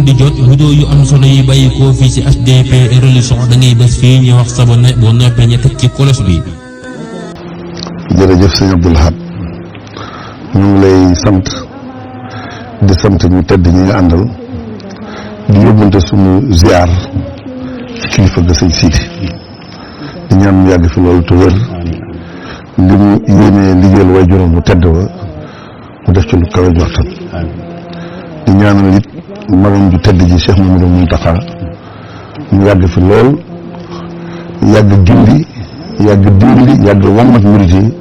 man di jot vidéo yu am solo yi bàyyi ko fii ci HDP religion da ngay bés fii ñu wax sabone boo noppee ñu teg ci kolos bi. jërëjëf sëñ Abdou Lahad ñu ngi lay sant di sant ñu tedd ñi nga àndal di yóbbante suñu ziar ci kilifa ga sëñ Sidi di ñaan mu yàgg fi loolu te wér li mu yéenee liggéeyal way juróom bu tedd wa mu def ci lu kawe jortam di ñaanal it magam ju tedd ji Cheikh Mamadou Mountakha mu yàgg fi lool yàgg gindi yàgg dimbali yàgg wammat murid yi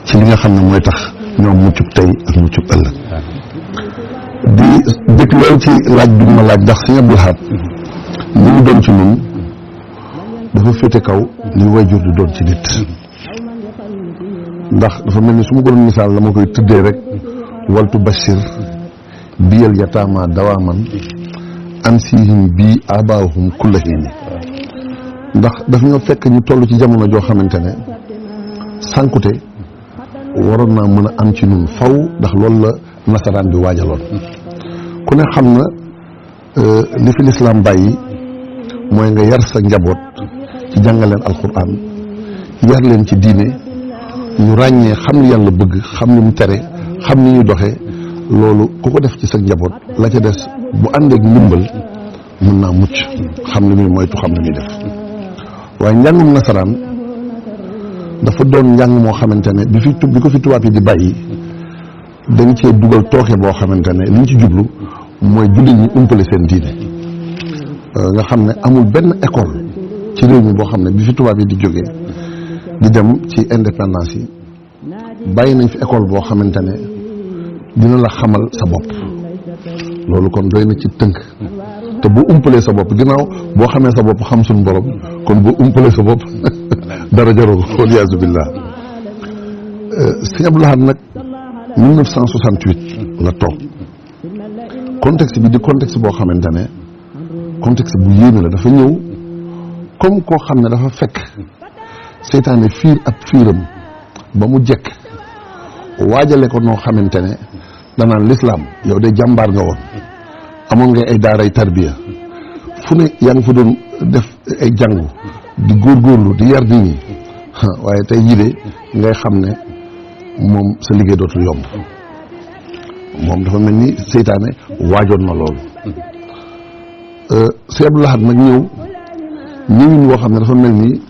ci li nga xam ne mooy tax ñoom muccub tey ak muccub ëllëg di dëkk loolu ci laaj bi ma laaj ndax sëñ Abdou Lahad li mu doon ci ñun dafa féete kaw li wayjur di doon ci nit ndax dafa mel ni su ma ko doon misaal la ma koy tuddee rek waltu bashir biyal yataama dawaaman ansihim bii abaahum kullahini ndax daf ñoo fekk ñu toll ci jamono joo xamante ne sànkute waroon naa mën a am ci ñun faw ndax loolu la nasaraan bi waajaloon ku ne xam na li fi lislaam bàyyi mooy nga yar sa njaboot ci jàngaleen alquran yar leen ci diine ñu ràññee xam li yàlla bëgg xam li mu tere xam ni ñuy doxee loolu ku ko def ci sa njaboot la ca des bu àndeek ndimbal mën naa mucc xam li muy moytu xam li muy def waaye njàngum nasaraan dafa doon njàng moo xamante ne bi ko fi tubaab yi di bàyyi dañ cee dugal tooke boo xamante ne liñ ci jublu mooy jullit ñi umpale seen diine nga xam ne amul benn école ci réew mi boo xam ne bi fi tubaab yi di jógee di dem ci indépendance yi bàyyi nañ fi école boo xamante ne dina la xamal sa bopp loolu kon doy na ci tënk te boo umpalee sa bopp ginnaaw boo xamee sa bopp xam suñu borom kon boo umpalee sa bopp dara jaroo ko waliyaasu billah sëñ Abdou Lahad nag 1968 la toog contexte bi di contexte boo xamante ne contexte bu yéeme la dafa ñëw comme koo xam ne dafa fekk seytaane fiir ab fiiram ba mu jekk waajale ko noo xamante ne danaan lislaam yow de jàmbaar nga woon amoon nga ay daaray tarbiya fu ne yaa ngi fa doon def ay jàngu di góorgóorlu di yar nit ñi waaye tey jii de ngay xam ne moom sa liggéey dootul yomb moom dafa mel ni seytaane waajoon na loolu Sëñ Abdou Lahad nag ñëwin woo xam ne dafa mel ni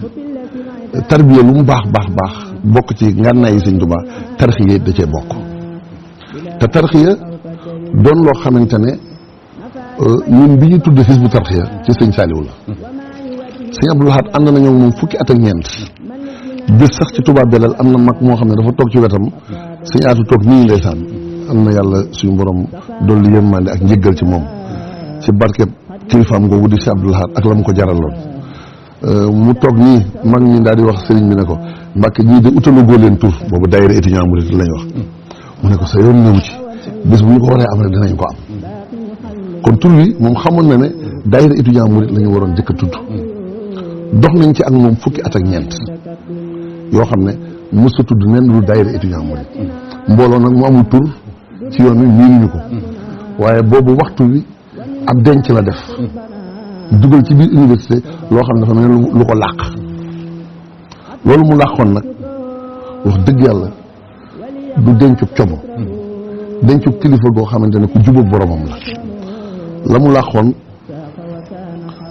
tarbiya lu mu baax bokk ci ngànnaay yi Sëñ Tuubaa tarxiya da cee bokk te tarxiya doon loo xamante ne ñun bi ñu tudd Hizbu Tarxiya ci Sëñ Saaliw la Sëñ Abdou Lahad ànd nañoo moom fukki at ak ñeent bés sax ci Touba Belel am na mag moo xam ne dafa toog ci wetam Sëñ Aatu toog nii ndeysaan am na yàlla suñu borom dolli yërmande ak njëggal ci moom ci barkeb kilifaam googu di Sëñ Abdou Lahad ak la mu ko jaraloon mu toog nii mag ñi daal di wax sëriñ bi ne ko Mbàkke ñii de utalagoo leen tur boobu daayira étudiant murid lañ wax mu ne ko sa yoon ñëw ci bés bu ñu ko waree am rek dinañ ko am kon tur wi moom xamoon na ne daayira étudiant murid la ñu waroon jëkk a tudd dox nañ ci ak moom fukki at ak ñeent yoo xam ne mos a tudd nen lu daayira étudiant murid mbooloo nag mu amul tur ci yoon wi miinuñu ko waaye boobu waxtu wi ab denc la def dugal ci biir université loo xam ne dafa mel ne lu ko làq loolu mu làqoon nag wax dëgg yàlla du dencub como dencub kilifa goo xamante ne ku jubóog boromam la mu làqoon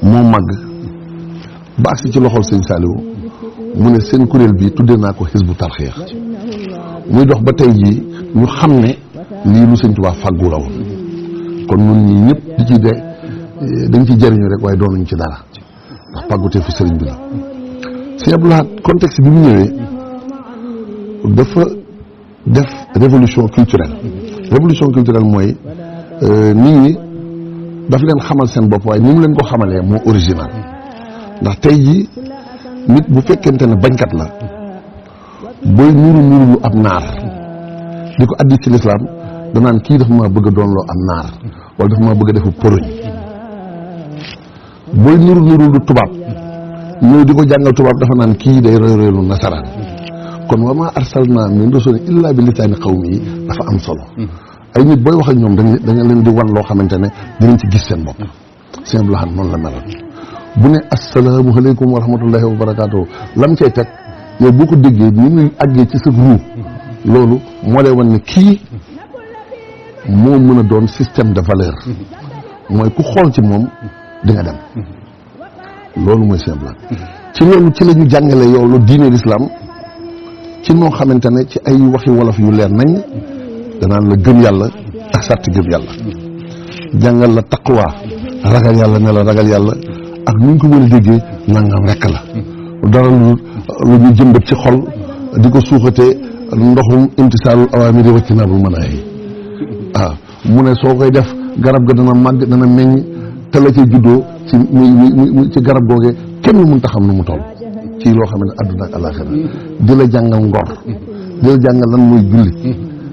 moo màgg ba agsi ci loxol Sëñ Saaliw mu ne seen kuréel bi tuddee naa ko Hizbu Tarxiya muy dox ba tey jii ñu xam ne lii lu Sëñ Tuubaa fàggu la woon kon ñun ñii ñëpp di ci dañ ci jëriñu rek waaye doonuñ ci dara ndax pàggutee fi sëriñ bi la Sëñ Abdou Lahad contexte bi mu ñëwee dafa def révolution culturelle mooy nit ñi daf leen xamal seen bopp waaye ni mu leen ko xamalee moo original ndax tey jii nit bu fekkente ne bañkat la booy nuru lu ab naar di ko addi ci lislaam danaan kii dafa maa bëgg a doon loo am naar wala dafa maa bëgg a defu poroñ booy nuru lu tubaab ñëw di ko jàngal tubaab dafa naan kii day roy lu nasaraan kon wa maa arsalnaa min rasulin illaa bi lisaani qawmi yi dafa am solo ay nit booy wax ak ñoom da nga leen di wan loo xamante ne dinañ ci gis seen bopp sëñ Abdou Lahad noonu la meloon bu ne asalaamaaleykum wa rahmatullahi wa barakaatu lam cay teg yow boo ko déggee ni muy àggee ci sa ruu loolu moo lay wan ne kii moo mën a doon système de valeur mooy ku xool ci moom di nga dem loolu mooy sëñ Abdou Lahad ci loolu ci la ñu jàngale yow lu diine l'islam ci noo xamante ne ci ay waxi wolof yu leer nañ danaan la gëm yàlla ak sarti gëm yàlla jàngal la taqwa ragal yàlla ne la ragal yàlla ak nu ñu ko mën a déggee nangam rekk la dara lu ñu jëmbat ci xol di ko suuxatee ndoxum imtisaalul awaamiri wa jtinaabul manaahi mu ne soo koy def garab ga dana màgg dana meññ te la cay juddoo ci muy ci garab googee kenn mën ta xam nu mu toll ci loo xam ne adduna ak alaxira di la jàngal ngor di la jàngal lan mooy julli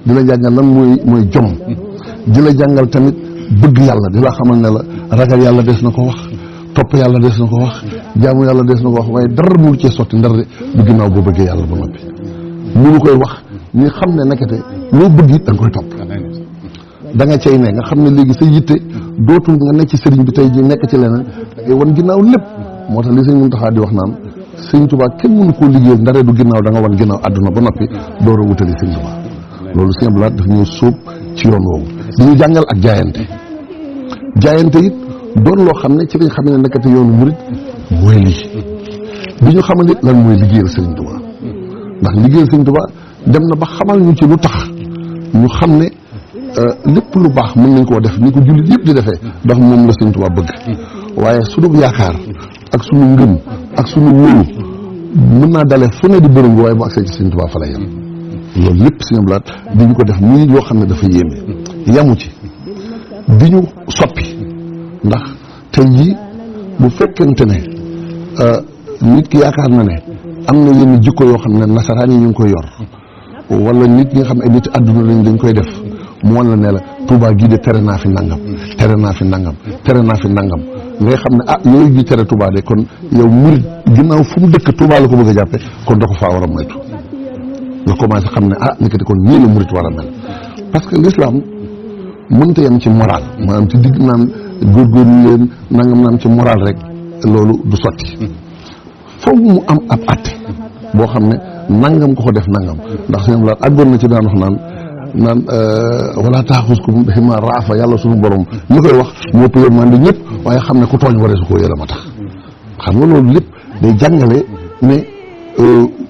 di la jàngal lan mooy jom di la jàngal tamit bëgg yàlla di la xamal ne la ragal yàlla des na ko wax topp yàlla des na ko wax jaamu yàlla des na ko wax waaye dara mënu cee sotti ndar bu ginnaaw boo bëggee yàlla ba noppi mënu koy wax ñu xam ne nekkate loo bëgg it da nga koy topp da nga cay ne nga xam ne léegi sa yitte dootul nga nekk ci sëriñ bi tey ji nekk ci leneen ngay wan ginnaaw lépp moo tax li sëñ Muntaxa di wax naan sëñ Tuubaa kenn mënu koo liggéeyal ndare du ginnaaw da nga wan ginnaaw àdduna ba noppi door a wutali sëñ Tuubaa loolu sëñ Abdou Lahad daf ñëw sóob ci yoon woowu dañu jàngal ak jaayante it doon loo xam ne ci lañ xam ne nekkate yoonu murit mooy lii bi ñu xamal it lan mooy liggéeyal sëriñ Tuubaa ndax liggéeyal sëriñ Tuubaa dem na ba xamal ñu ci lu tax ñu xam ne lépp lu baax mën nañ koo def ni ko jullit yëpp di defee ndax moom la sëriñ Tuubaa bëgg waaye sunu yaakaar ak sunu ngëm ak sunu wóolu mën naa dalee fu ne di bërëm waaye bu agsee ci sëriñ Tuubaa fa la yem loolu lépp sëriñ Abdou Lahad di ñu ko def muy loo xam ne dafa yéeme yamu ci di ñu soppi ndax tey jii bu fekkente ne nit ki yaakaar na ne am na yenn jikko yoo xam ne nasaraan yi ñu ngi koy yor wala nit ñi nga xam ne ay nit àdduna lañ dañ koy def mu wan la ne la Touba gii de tere naa fi nangam tere naa fi nangam tere naa fi nangam ngay xam ne yooyu gi tere Touba de kon yow murit ginnaaw fu mu dëkk Touba la ko bëgg a jàppe kon da ko faa war a moytu nga commencé xam ne nekkati kon nii la murit war a mel parce que l'islam mënta yem ci moral maanaam ci digg naan góorgóorlu leen nangam naan ci moral rek loolu du sotti foog mu am ab atte boo xam ne nangam ko def nangam ndax seen laat àggoon na ci daan wax naan wala taaxuskum bihimaa raafa yàlla sunu borom ñu koy wax moo ëpp yërmande ñëpp waaye xam ne ku tooñ waree su koo yërëm a tax xam nga loolu lépp day jàngale ne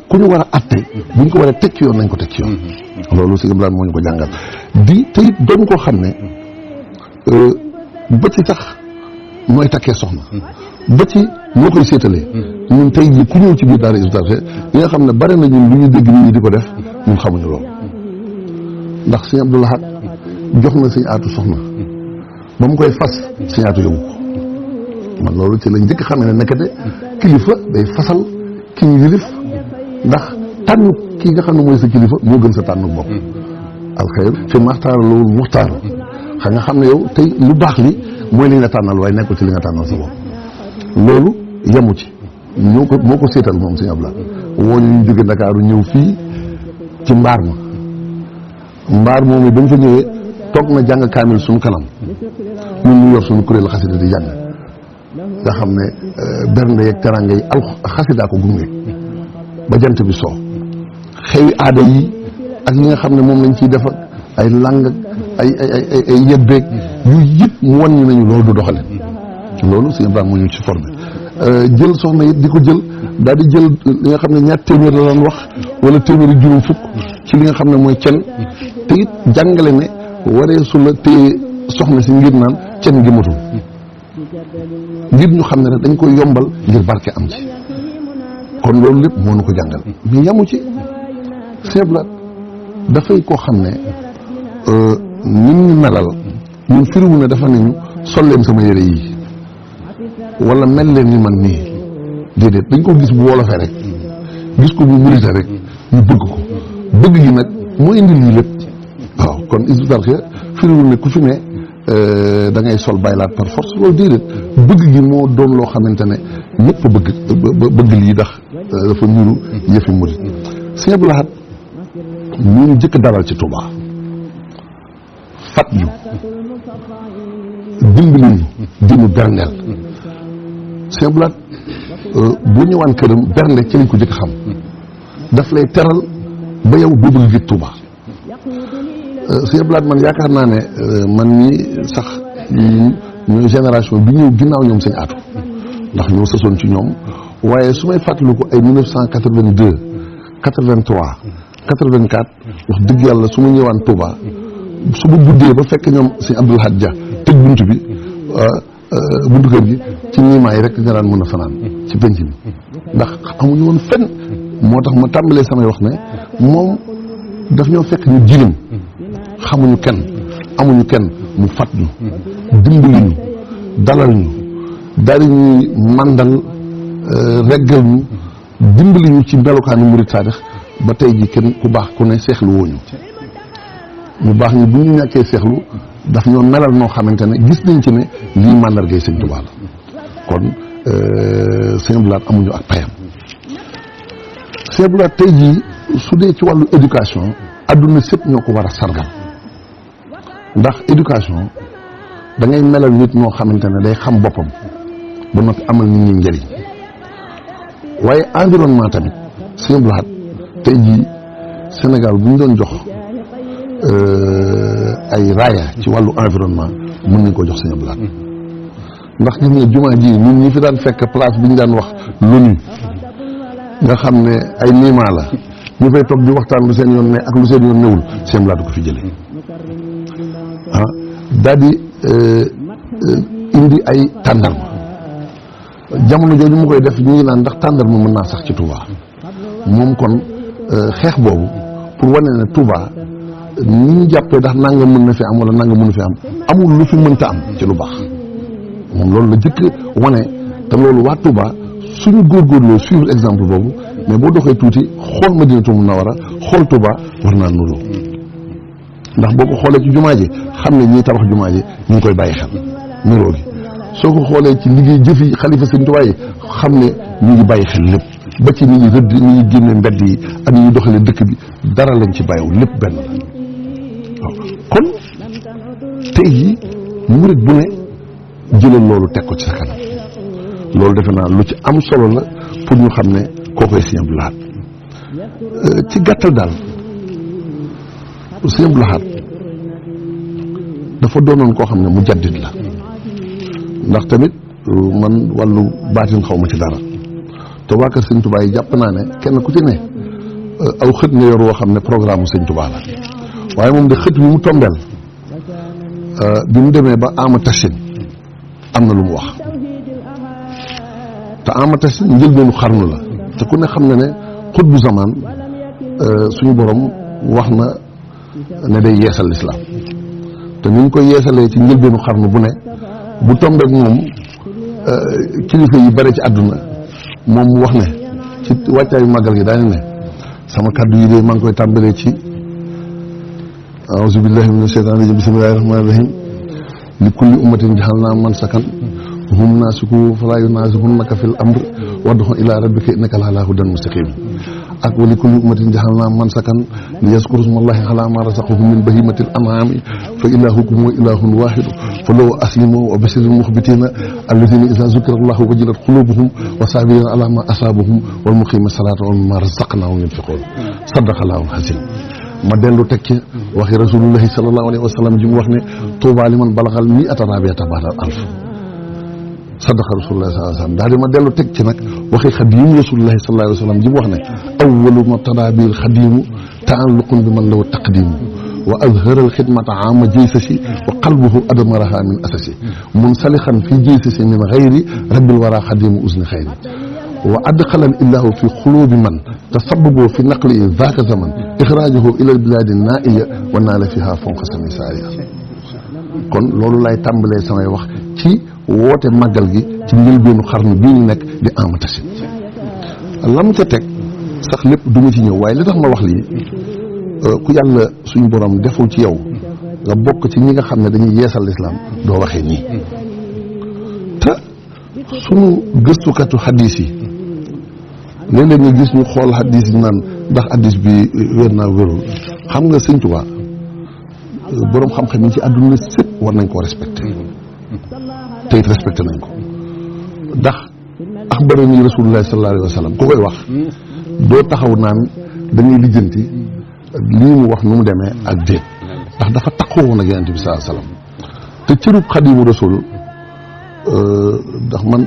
ku ñu war a atte bu ñu ko waree teg ci yoon nañ ko teg ci yoon loolu si Ibrahima moo ñu ko jàngal di te it doon koo xam ne ba ci sax mooy takkee soxna ba ci moo koy séetalee ñun tey jii ku ñëw ci biir daara Hizbut Tarqiyyah yi nga xam ne bari na ñun lu ñu dégg nit ñi di ko def ñun xamuñu loolu ndax sëñ Abdou Lahad jox na sëñ Aatu soxna ba mu koy fas sëñ Aatu yóbbu ko man loolu ci lañ njëkk xam ne nekkate kilifa day fasal ki ñu yilif ndax tànn kii nga xam ne mooy sa kilifa moo gën sa tànn bopp alxayr fi maxtaar loolu muxtaar xam nga xam ne yow tey lu baax li mooy li nga tànnal waaye nekkul ci li nga tànnal sa bopp loolu yemu ci moo ko seetal moom sëñ Abdou Lahad woo ñu jóge Ndakaaru ñëw fii ci mbaar moom ba mu fa ñëwee toog na jàng kaamil suñu kanam ñun ñu yor suñu kuréel xasida di jàng nga xam ne bernde yeeg teranga yi xasidaa ko gunge ba jant bi soo xewi aada yi ak yi nga xam ne moom lañ ciy def ak ay lang ay yebbeeg yu yëpp mu wan ñu nañu loolu du doxale loolu sëñ Ibrahima mu ñu ci formé jël soxna it di ko jël daal di jël li nga xam ne ñaar téeméer la daan wax wala téeméeri juróom fukk ci li nga xam ne mooy cen te it jàngale ne waree su la téye soxna si ngir naan cen gi matul ngir ñu xam ne rek dañ koy yombal ngir barke am ci kon loolu lépp moo nu ko jàngal mais yamu ci seeblaat dafay koo xam ne ñun ñu melal ñun firiwu ne dafa ne ñu sol leen sama yére yi wala mel leen ni man nii déedéet dañ ko gis bu wolofee rek gis ko bu murite rek ñu bëgg ko bëgg gi nag moo indi lii lépp waaw kon Hizbut Tarqiyyah firiwul ne ku fi ne da ngay sol baylaat par force loolu déedéet bëgg gi moo doon loo xamante ne ñëpp bëgg lii ndax dafa niru yëfi murit sëñ Abdou Lahad ñu jëkk dalal ci Touba fat ñu dimbali ñu dinu berndeel Sëñ Abdou Lahad bu ñëwaan këram bernde ci lañ ko jëkk xam daf lay teral ba yow doo bëgg gis Touba Sëñ Abdou Lahad man yaakaar naa ne man ñi sax ñooy génération bi ñëw ginnaaw ñoom sëñ Aatu ndax ñoo sësoon ci ñoom waaye su may fàttaliku ay 1982 83 84 wax dëgg yàlla su ma ñëwaan Touba su ma guddee ba fekk ñoom sëñ Abdou Lahad Dia tëj bunt bi buntu kër gi ci niimaa yi rek nga daan mën a fanaan ci penc mi ndax amuñu woon fenn moo tax ma tàmbalee samay wax ne moom daf ñoo fekk ñu jirim xamuñu kenn amuñu kenn mu fat ñu dimbali ñu dalal ñu daal di ñuy màndal reggal ñu dimbali ñu ci melokaanu murid saadix ba tey ji kenn ku baax ku ne seexlu wooñu ñu baax ñi bu ñu ñàkkee seexlu daf ñoo melal noo xamante ne gis nañ ci ne lii màndargay sëñ Tuubaa la kon Sëñ Abdou Lahad amuñu ak payam Sëñ Abdou Lahad tey jii su dee ci wàllu éducation adduna sépp ñoo ko war a sargal ndax éducation da ngay melal nit ñoo xamante ne day xam boppam ba noppi amal nit ñi njëriñ waaye environnement tamit Sëñ Abdou Lahad tey jii Sénégal bu ñu doon jox ay raaya ci wàllu environnement mën nañ ko jox Sëñ Abdou Lahad ndax gis nga jumaa ji ñun ñi fi daan fekk place bi ñu daan wax l'ONU nga xam ne ay niimaa la ñu fay toog di waxtaan lu seen yoon ne ak lu seen yoon newul Sëñ Abdou Lahad ko fi jëlee daal di indi ay tàndarma jamono jooju mu koy def ñu ngi naan ndax tàndarma mën naa sax ci Touba moom kon xeex boobu pour wane ne Touba ni ñu jàppee ndax nanga mën na fi am wala nanga mënu fi am amul lu fi mënta am ci lu baax moom loolu la jëkk wane te loolu waa Touba suñu góorgóorloo suivre exemple boobu mais boo doxee tuuti xool Madinatu Munawwara xool Touba war naa nuroo ndax boo ko xoolee ci jumaa ji xam ne ñiy tabax jumaa ji ñu ngi koy bàyyi xel nuroo gi soo ko xoolee ci liggéey jëfi xalifa sëñ Touba yi xam ne ñu ngi bàyyi xel lépp ba ci ni ñuy rëdd ni ñuy génne mbedd yi ak ni ñuy doxalee dëkk bi dara lañ ci bàyyiwul lépp benn la waaw kon tey jii murit bu ne jëlal loolu teg ko ci sa kanam loolu defe naa lu ci am solo la pour ñu xam ne kookoy Sëñ Abdou Lahad ci gàttal daal Sëñ Abdou Lahad dafa doonoon koo xam ne mu jaddit la ndax tamit man wàllu baatin xaw ma ci dara te waa kër Sëñ Tuubaa yi jàpp naa ne kenn ku ci ne aw xët nga yor woo xam ne programme mu Sëñ Tuubaa la waaye moom de xët bi mu tombeel bi mu demee ba ama tashin am na lu mu wax te ama tashin njëlbeenu xarnu la te ku ne xam ne ne xut bu zamaan suñu borom wax na ne day yeesal lislaam te ni ñu koy yeesalee ci njëlbeenu xarnu bu ne bu tombeek moom kilifa yi bare ci àdduna moom mu wax ne ci wàccaayu màggal gi daane ne sama kàddu yi de maa ngi koy tàmbalee ci a'uuzu billahi mina shaytaani rajiim bismillahi rahmaani rahim li kulli ummatin ja'alnaa mansakan hum naasikuuhu falaa yunaazihunaka fil amri wad'u ilaa rabbika innaka la'alaa hudan mustaqiim ak wa li kulli ummatin ja'alnaa mansakan liyazkuru smallahi alaa maa razaqahum min bahiimatil an'aami fa ilaahukum ilaahun waahid falahu aslimu wa bashiril muxbitiina allaziina izaa zukira llaahu wajilat quluubuhum wa saabiriina alaa maa asaabahum wal muqiimiina salaata wa mimmaa razaqnaahum yunfiquun sadaqallaahul aziim ma dellu teg ci waxi rasulullahi sallallahu alayhi wa sallam ji mu wax ne tuubaa liman balagal mi'ata rabiata ba'dal alf sadaqa rasulullahi sallallahu alayhi wa sallam daal di ma dellu teg ci nag waxi xadiim rasulullahi sallallahu alayhi wa sallam ji mu wax ne awwalu ma tadaabil xadiimu taalluqun bi man lahu taqdiimu wa azharal xidmata ama jeysasi wa qalbuhu admaraha min asasi munsalixan fi jeysasi min xayri rabbil wara xadiimu usni xayri wa adxalal illahu fi xuluubi man tasababoo fi naqli zaaka zaman ixraajahu ila bilaadi naaiya wa naala fiha fonqa sami saariya kon loolu lay tàmbalee samay wax ci woote màggal gi ci njëlbeenu xarnu bii ñu nekk di amatasi lam ca teg sax lépp du ma ci ñëw waaye li tax ma wax lii ku yàlla suñu borom deful ci yow nga bokk ci ñi nga xam ne dañuy yeesal lislaam doo waxee nii te suñu gëstukatu xaddiis yi léeg-léeg nga gis ñu xool xaddiis yi naan ndax xaddiis bi wér naa wérul xam nga Sëñ Tuubaa boroom xam-xam yi ci àdduna sépp war nañ koo respecté te it respecté nañ ko ndax axbarani rasulullah sallallahu alayhi wa sallam ku koy wax doo taxaw naan dañuy lijjanti lii mu wax nu mu demee ak déet ndax dafa taxaw woon ak yonent bi sallallahu alayhi wa sallam te cërub xadimu rasul ndax man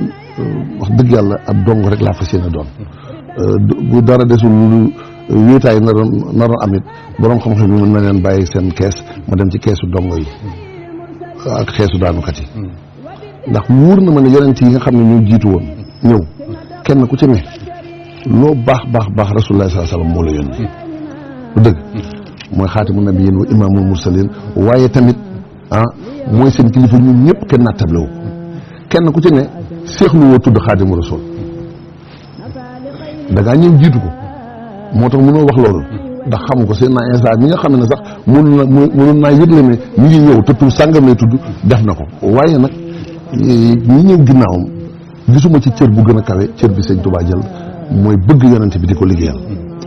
wax dëgg yàlla ab dong rek laa fas yéene doon bu dara desul wéetaay naroon amit boroom xam-xam yi mën na leen bàyyi seen kees ma dem ci keesu dongo yi ak xeesu daanukat yi ndax wóor na ma ne yonent yi nga xam ne ñoo jiitu woon ñëw kenn ku ci ne loo baax rasulullah sallallahu alayhi wasallam moo la yónni lu dëgg mooy xaatimu nabiyyin wa imaamul mursalin waaye tamit mooy seen kilifa ñun ñëpp kenn nattable wu kenn ku ci ne seexlu woo tudd xaatimu rasul da ngaa ñëw jiitu ko moo tax mënoo wax loolu ndax xamu ko seen naa instant mi nga xam ne sax mënoon naa yëgle ne ñu ngi ñëw te tur sàngam lay tudd def na ko waaye nag ñi ñëw ginnaawam gisuma ci cër bu gën a kawe cër bi sëñ Tuubaa jël mooy bëgg yonent bi di ko liggéeyal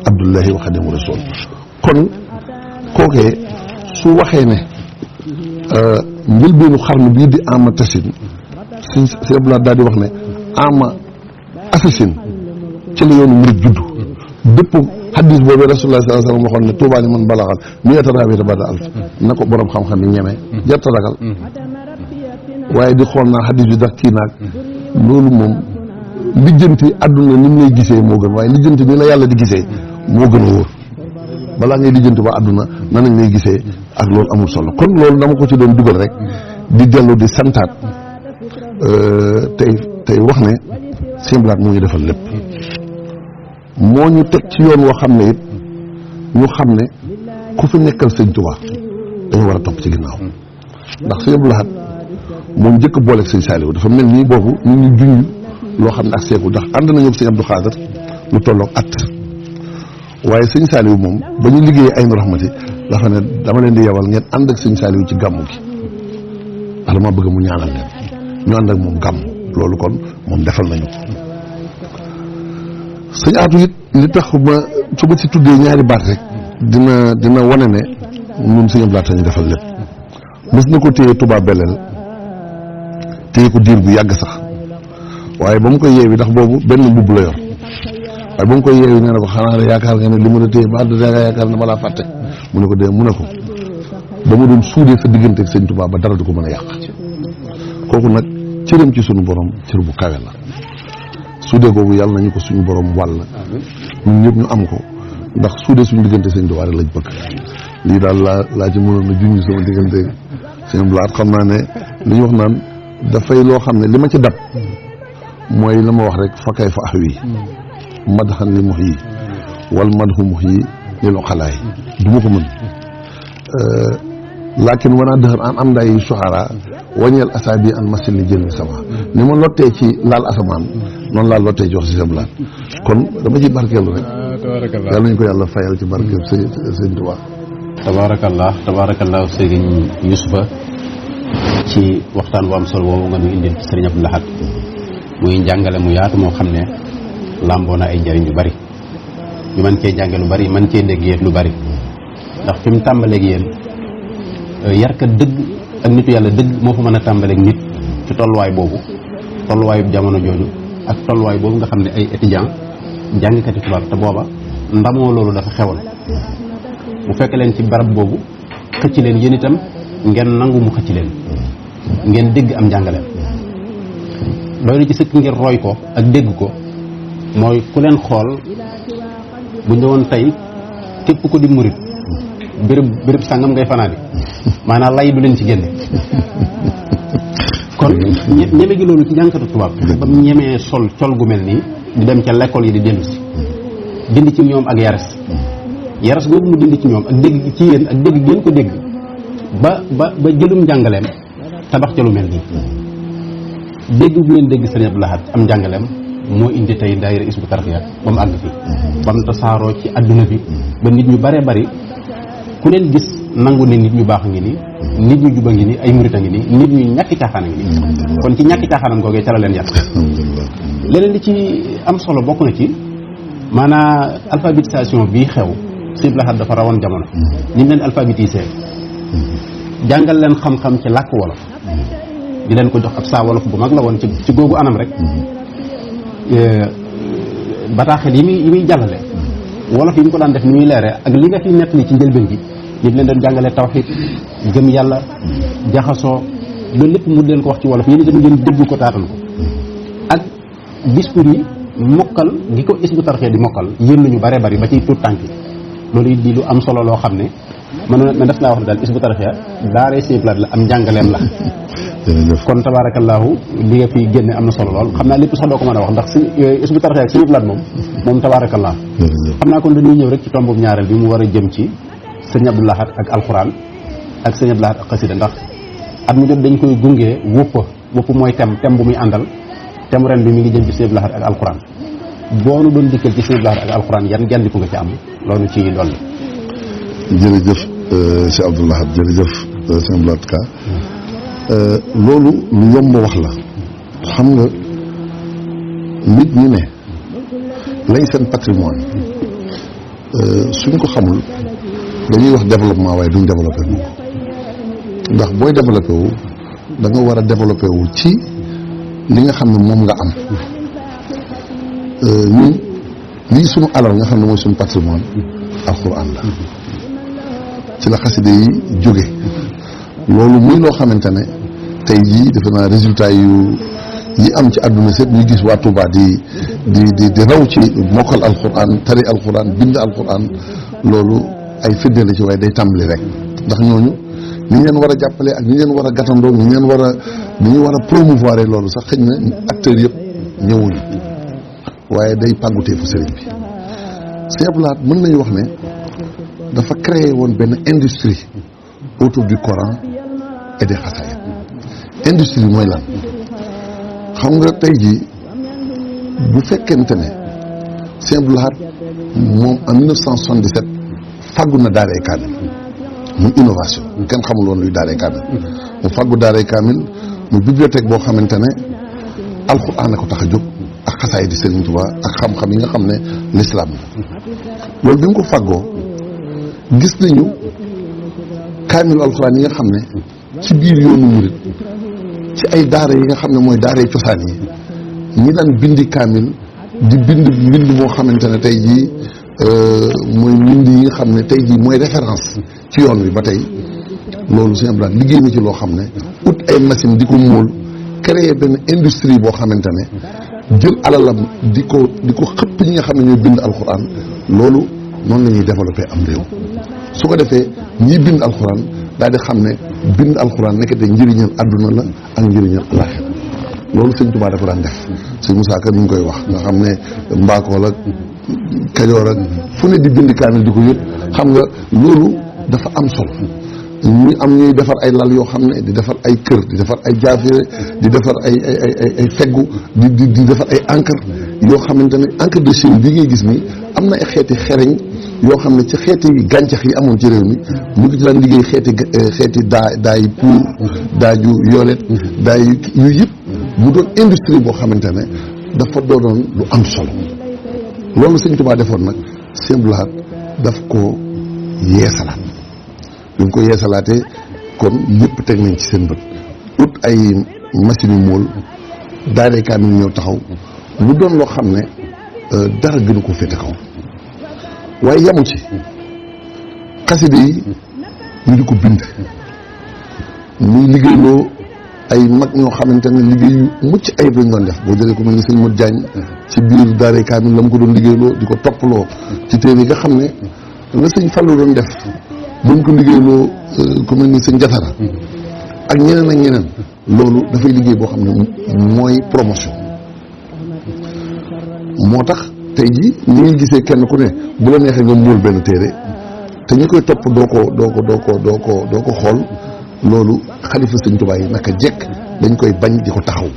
abdullahi wa xadimu rasul kon kookee su waxee ne njëlbeenu xarnu bii di ama tasin si Abdoulaye daal di wax ne ama assasine ci la yoonu murid juddu dëpp xaddis boobu rasulullah sallallahu alayhi wasallam waxoon ne Tuubaa ni man balaxal mi yataraawita bada alf na ko borom xam-xam yi ñeme jarta ragal waaye di xool naa xaddis bi ndax kii naag loolu moom lijjanti àdduna ni mu lay gisee moo gën waaye lijjanti ni la yàlla di gisee moo gën a wóor balaa ngay lijjanti ba àdduna nan lañ lay gisee ak loolu amul solo kon loolu dama ko ci doon dugal rek di dellu di santaat tey wax ne Sëñ Blaat moo ñu defal lépp moo ñu teg ci yoon woo xam ne it ñu xam ne ku fi nekkal Sëñ Tuubaa dañu war a topp ci ginnaaw ndax Sëñ Blaat moom njëkk booleeg Sëñ Saaliw dafa mel nii boobu ñu ngi junj loo xam ne ak seeku ndax ànd nañu ak Sëñ Abdou Xaadir lu tolloog at waaye Sëñ Saaliw moom ba ñu liggéeyee Aynu Rahmati dafa ne dama leen di yebal ngeen ànd ak Sëñ Saaliw ci gàmmu gi ndax dama bëgg mu ñaanal leen ñu ànd ak moom gàmmu loolu kon moom defal nañu ko Sëñ Aatu it li tax ma su ma ci tuddee ñaari baat rek dina wane ne ñun Sëñ Abdou Lahat ñu defal lépp mës na ko téye Touba Belel téye ko diir bu yàgg sax waaye ba mu koy yeewi ndax boobu benn mbubb la yor waaye ba mu koy yeewi nee na ko xanaa ne yaakaar nga ne li mën a téye ba da nga yaakaar ne ma laa fàtte mu ne ko dee mu ne ko ba mu doon suudee sa diggante ak Sëñ Touba ba dara du ko mën a yàq kooku nag cëram ci sunu borom cër bu kawe la suudee googu yàlla nañu ko suñu borom wàll ñun ñëpp ñu am ko ndax suudee suñu diggante Sëñ Touba rek lañ bëgg lii daal laa ci mënoon a junj sama diggante Sëñ Abdou Lahat xam naa ne li ñu wax naan dafay loo xam ne li ma ci dab mooy la ma wax rek fa kay fa ax wi madxan li mux yi wal madxu mux yi lil oqalaay du ma ko mën laakin wanaa dëxër am nday soxara wañeel asaabi an masil li jël mi sama ni ma lottee ci laal asamaan noonu laa lottee ci wax si Sëñ Blaat kon dama ci barkeelu rek yàlla nañu ko yàlla fayal ci barkeelu Sëñ Tuubaa tabaarakallah sëriñ Yusufa ci waxtaan bu am solo boobu nga ñu indil ci Sëriñ Abdou Lahat muy njàngale mu yaatu moo xam ne làmboo na ay njëriñ yu bari ñu mën cee jànge lu bari mën cee dégg yéen lu bari ndax fi mu tàmbaleeg yéen yarkat dëgg ak nitu yàlla dëgg moo fa mën a tàmbaleeg nit ci tolluwaay boobu tolluwaayu jamono jooju ak tolluwaay boobu nga xam ne ay étudiant jàngkati tubaab te booba ndamoo loolu dafa xewoon mu fekk leen ci barab boobu xëcc leen yéen itam ngeen nangu mu xëcc leen ngeen dégg am njàngaleem doy na ci sëkk ngir roy ko ak dégg ko mooy ku leen xool bu ñëwoon tey képp ko di murit béréb sàngam ngay fanaani maanaam lay du leen ci génne kon ñeme gi loolu ci jànkatu tubaab ba mu ñemee sol col gu mel nii di dem ca l'école yi di dellu si dindi ci ñoom ak yaras boobu mu dindi ci ñoom ak dégg ci yéen ak dégg ngeen ko dégg ba jëlum njàngaleem tabax ca lu mel nii dégg bu ngeen dégg Sëriñ Abdou Lahat am njàngaleem moo indi tey daayira Hizbut Tarqiyyah ba mu àgg fii ba mu tasaaroo ci adduna bi ba nit ñu baree bari ku leen gis nangu ne nit ñu baax a ngi nii nit ñu juba ngi nii ay murit a ngi nii nit ñu ñàkki caaxaan a ngi nii kon ci ñàkki caaxaanam googee ca la leen yàq leneen li ci am solo bokk na ci maanaam alphabétisation bii xew Sëriñ Abdou Lahat dafa rawoon jamono ni mu leen alphabétisé jàngal leen xam-xam ci làkk wolof di leen ko jox ab saa wolof bu mag la woon ci googu anam rek bataaxel yi muy jàllale wolof yi mu ko daan def ni muy leere ak li nga fi nettali ci njëlbeen gi ñu leen doon jàngale tawxiid gëm yàlla jaxasoo loolu lépp mu leen ko wax ci wolof yéen itam ngeen dégg ko taatal ko ak discours yi mokkal gi ko Hizbut Tarqiyyah di mokkal yéen nañu bare bari ba ci tuut tànk loolu it di lu am solo loo xam ne man def naa wax ne daal Hizbut Tarqiyyah daaree siplaat la am njàngaleem la kon tabaarakallaahu li nga fi génne am na solo lool xam naa lépp sax doo ko mën a wax ndax si Hizbut Tarqiyyah ak siplaat moom tabaarakallaahu xam naa kon dañuy ñëw rek ci tombu ñaareel bi mu war a jëm ci sëñ Abdou Lahad ak alxuraan ak sëñ Abdou Lahad ak xasida ndax at mu jot dañ koy gungee wëpp mooy thème bu muy àndal thème ren bi mi ngi jëm ci sëñ Abdou Lahad ak alxuraan boo nu doon dikkal ci sëñ Abdou Lahad ak alxuraan yan gendiku nga ci am loolu ci dolli. jërëjëf Cheikh Abdou Lahad jërëjëf sëñ Abdou Lahad Ka loolu lu yomb wax la xam nga nit ñi ne lañ seen patrimoine suñ ko xamul dañuy wax développement waaye duñ développé wu ndax booy développé wu da nga war a développé wu ci li nga xam ne moom nga am ñun lii sunu alal nga xam ne mooy suñu patrimoine alxuraan la ci la xaside yi jóge loolu muy loo xamante ne tey jii defe naa résultat yi am ci àdduna sépp ñu gis waa Touba di raw ci mokkal alxuraan tari alxuraan bind alxuraan loolu ay firnde la ci waaye day tàmbali rek ndax ñooñu ni ñu leen war a jàppale ak ni ñu leen war a gàttandoo ni ñu war a promouvoir loolu sax xëy na acteurs yëpp ñëwuñu waaye day pàggutee fu sëriñ bi Sëñ Abdou Lahad mën nañu wax ne dafa créé woon benn industrie autour du Coran et des xasaayid industrie mooy lan xam nga tey jii bu fekkente ne Sëñ Abdou Lahad moom en 1977 fàggu na daaray kaamil muy innovation kenn xamul woon luy daaray kaamil mu fàggu daaray kaamil muy bibliothèque boo xamante ne alxuraan a ko tax a jóg ak xasaay di Sëriñ Tuubaa ak xam-xam yi nga xam ne l'islam la loolu bi mu ko fàggoo gis nañu kaamilu alxuraan yi nga xam ne ci biir yoonu murit ci ay daara yi nga xam ne mooy daaray cosaan yi ñi daan bindi kaamil di bind moo xamante ne tey jii mooy mbind yi nga xam ne tey jii mooy référence ci yoon wi ba tey loolu Sëñ Abdou Lahad liggéey na ci loo xam ne ut ay machine di ko móol créer benn industrie boo xamante ne jël alalam di ko xëpp ñi nga xam ne ñooy bind alxuraan loolu noonu la ñuy développé am réew su ko defee ñiy bind alxuraan daal di xam ne bind alxuraan nekkate njëriñal àdduna la ak njëriñal àllaaxira loolu Sëñ Tuubaa dafa daan def Sëñ Musaa Ka mi ngi koy wax nga xam ne Mbaakool ak Kajoor ak fu ne di bind kaamil di ko yëpp xam nga loolu dafa am solo ñu am ñuy defar ay lal yoo xam ne di defar ay kër di defar ay jaafere di defar ay feggu di defar ay encre yoo xamante ne encre de Chine bi ngay gis ni am na ay xeeti xereñ yoo xam ne ci xeeti gàncax yi amoon ci réew mi ñu ngi ci daan liggéey xeeti daay pour daaju yolet daay yooyu yëpp mu doon industrie boo xamante ne dafa doonoon lu am solo loolu Sëñ Tuubaa defoon nag Sëñ Abdou Lahad daf ko yeesalaat bi mu ko yeesalaatee kon ñëpp teg nañ ci seen bët ut ay machine yu mool daaray kaamil ñëw taxaw mu doon loo xam ne dara gënu ko féete kaw waaye yamu ci xaside yi ñu di ko bind muy liggéeyloo ay mag ñoo xamante ne liggéey yu mucc ayib lañ doon def boo jëlee ko mel ni sëñ Modou Diagne ci biir daaray kaamil la mu ko doon liggéeyloo di ko toppaloo ci téere yi nga xam ne la sëñ Fallou doon def ba mu ko liggéeyloo ku mel ni sëñ Jatara ak ñeneen ak ñeneen loolu dafay liggéey boo xam ne mooy promotion moo tax tey jii ñi ngi gisee kenn ku ne bu la neexee nga móol benn téere te ñi koy topp doo ko xool loolu xalifa Sëñ Tuubaa yi naka jekk dañ koy bañ di ko taxaw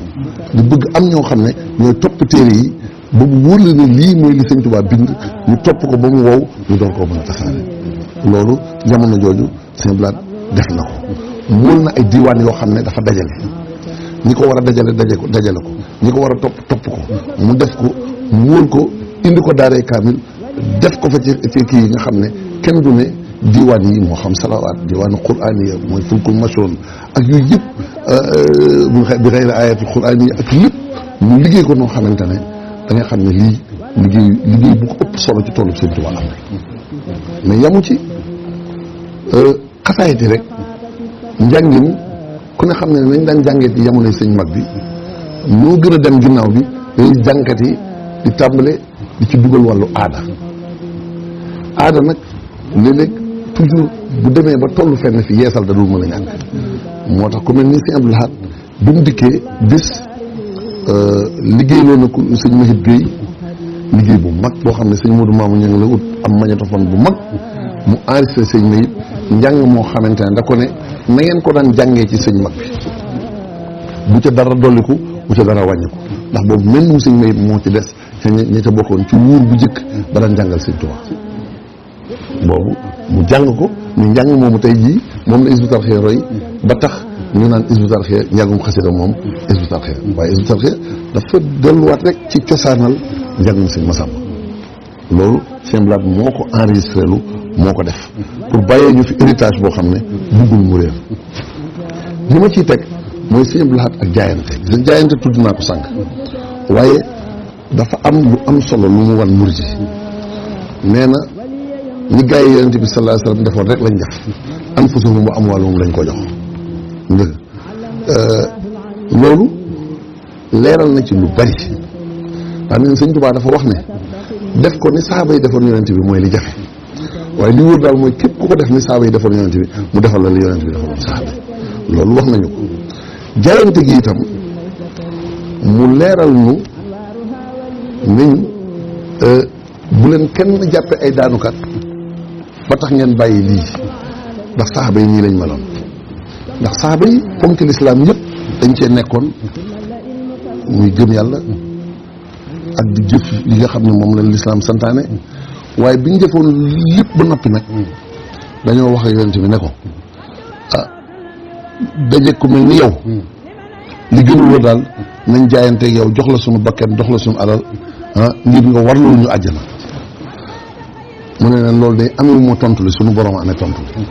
di bëgg am ñoo xam ne ñooy topp téere yi ba mu wóor la ne lii mooy li Sëñ Tuubaa bind ñu topp ko ba mu wow ñu door koo mën a tasaare loolu jamono jooju Sëñ Abdou Lahad def na ko móol na ay diiwaan yoo xam ne dafa dajale ñi ko war a dajale ko ñi ko war a topp ko mu def ko móol ko indi ko daaray kaamil def ko fa ci kii yi nga xam ne kenn du ne diwaan yi moo xam salawaat diwaanu quraan yi mooy fulkul masoon ak yooyu yëpp bi xëy na ayatul quraan yi ak yëpp mu liggéey ko noo xamante ne da nga xam ne lii liggéey bu ko ëpp solo ci tollu Sëñ Tuubaa am mais yamu ci xasaayiti rek njàngin ku ne xam ne nañ daan jàngee ci jamonoy sëñ mag bi ñoo gën a dem ginnaaw bi dañuy jànkat yi di tàmbale di ci dugal wàllu aada nag léeg-léeg toujours bu demee ba tollu fenn fi yeesal da dul mën a ñàkk moo tax ku mel ni Sëñ Abdou Lahad bi mu dikkee bis liggéeyloo na ko sëñ Mahib Gueye liggéey bu mag boo xam ne sëñ Modou Mamou Niang la ut am magnétophone bu mag mu enregistré sëñ Mahib njàng moo xamante ne da ko ne na ngeen ko daan jàngee ci sëñ mag bi bu ca dara dolliku bu ca dara wàññiku ndax boobu mel mu sëñ Mahib moo ci des te ña ca bokkoon ci wuur bu jëkk ba daan jàngal sëñ Tuubaa boobu mu jàng ko ni njàng moomu tey jii moom la Hizbut Tarqiyyah roy ba tax ñu naan Hizbut Tarqiyyah njàngum xasida moom Hizbut Tarqiyyah waaye Hizbut Tarqiyyah dafa delluwaat rek ci cosaanal njàngum sëñ Massamba loolu Sëñ Blaat moo ko enregistré lu moo ko def pour bàyyee ñu fi héritage boo xam ne buggul mu réer li ma ciy teg mooy Sëñ Blaat ak jaayante gis nga jaayante tudd naa ko sànq waaye dafa am lu am solo lu mu wan murid yi nee na ñi gaa yi Yonent bi sallallahu alayhi wasallam defoon rek lañ def anfusuhum wa amwaaluhum lañ ko jox ndëg loolu leeral na ci lu bari ndax neen Sëñ Tuubaa dafa wax ne def ko ni saaba yi defoon Yonent bi mooy li jafe waaye li wóor daal mooy képp ku ko def ni saaba yi defoon Yonent bi mu defal la li Yonent bi defoon saaba yi loolu wax nañu ko jaayante gi itam mu leeral nu nañu bu leen kenn jàppe ay daanukat ba tax ngeen bàyyi lii ndax saxaaba yi nii lañ meloon ndax saxaaba yi ponk lislaam yëpp dañ cee nekkoon muy gëm yàlla ak di jëf li nga xam ne moom la lislaam santaane waaye biñ jëfoon lépp ba noppi nag dañoo wax ak yonent bi ne ko ah daje ku mel ni yow li gënul la daal nañ jaayanteeg yow jox la sunu bakken jox la sunu alal ngir nga warlul ñu àjjana mu ne leen loolu day amee moo tontu li sunu borom amee tontu li